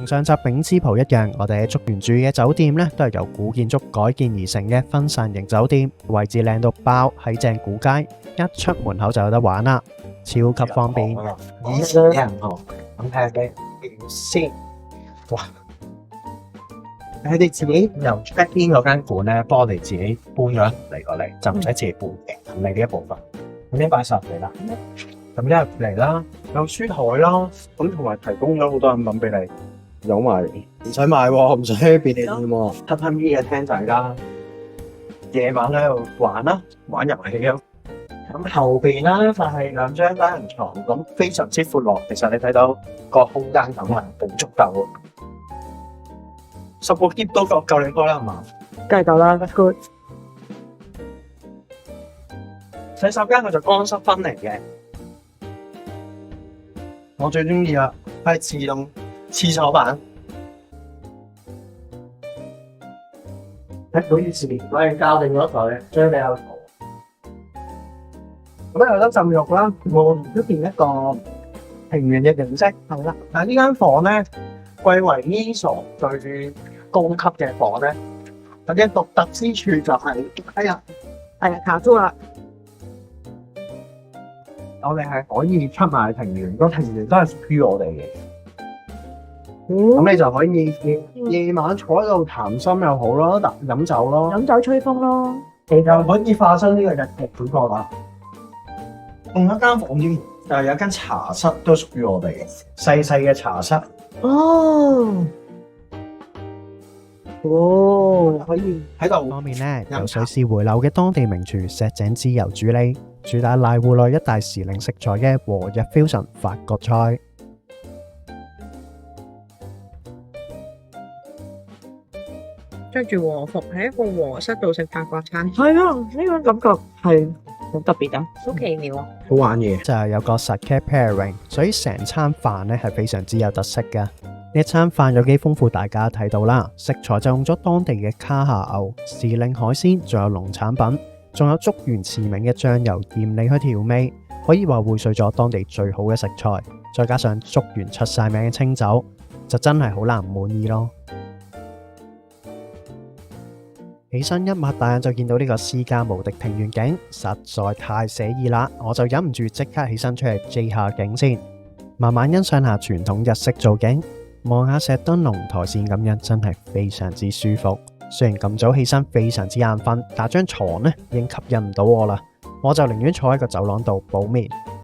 上集丙之浦一樣，我哋喺竹園住嘅酒店呢，都係由古建築改建而成嘅分散型酒店，位置靚到爆，喺正古街，一出門口就有得玩啦，超級方便。以前有人行，咁睇下嘅先。哇！你哋自己由 check in 嗰間館咧，幫我哋自己搬咗嚟過嚟，就唔使自己搬嘅，咁你呢一部分。咁呢擺實嚟啦，咁一入嚟啦，有書台啦，咁同埋提供咗好多飲品俾你，有埋唔使買喎，唔使去便利店喎，黑黑咪嘅廳仔啦，夜晚喺度玩啦，玩遊戲咯。咁後邊啦就係兩張單人床，咁非常之闊落。其實你睇到個空間感係好足夠嘅，10個 keep 都夠你開啦，係嘛？梗係夠啦 ，that's good。洗手間佢就乾濕分離嘅，我最中意啦，係自動廁所板。唔好意思，我係校定咗佢，將你有圖。咁有得浸浴啦，望出邊一個平原嘅景色，係啦。但係呢間房咧，貴為呢所最高級嘅房咧，佢嘅獨特之處就係，卡住啦。我哋係可以出埋庭園，個庭園都係屬於我哋嘅。咁你就可以夜晚坐喺度談心又好咯，飲酒咯，飲酒吹風咯，又可以化身呢個日劇主角啦。同一間房添，就有間茶室都屬於我哋嘅，細細嘅茶室。可以喺度方面呢，有水是回流嘅當地名廚石井之由主理，主打瀨戶內一帶時令食材嘅和日 fusion 法國菜。着住和服喺一個和室度食法國餐，係啊，呢種感覺係好特別啊，好奇妙啊，好玩嘢。就係有個 sake pairing，所以成餐飯呢係非常之有特色㗎。呢一餐飯有幾豐富，大家睇到啦，食材就用咗當地嘅卡夏牛、時令海鮮，仲有農產品，仲有竹園馳名嘅醬油鹽嚟去調味，可以話匯萃咗當地最好嘅食材，再加上竹園出晒名嘅清酒，就真係好難唔滿意咯。起身一擘大眼就見到呢個私家無敵庭園景，實在太寫意啦！我就忍唔住即刻起身出嚟 J 下景先，慢慢欣賞下傳統日式造景，望下石墩龍台線咁樣，真係非常之舒服。雖然咁早起身非常之眼瞓，但張床呢已經吸引唔到我啦，我就寧願坐喺個走廊度補眠。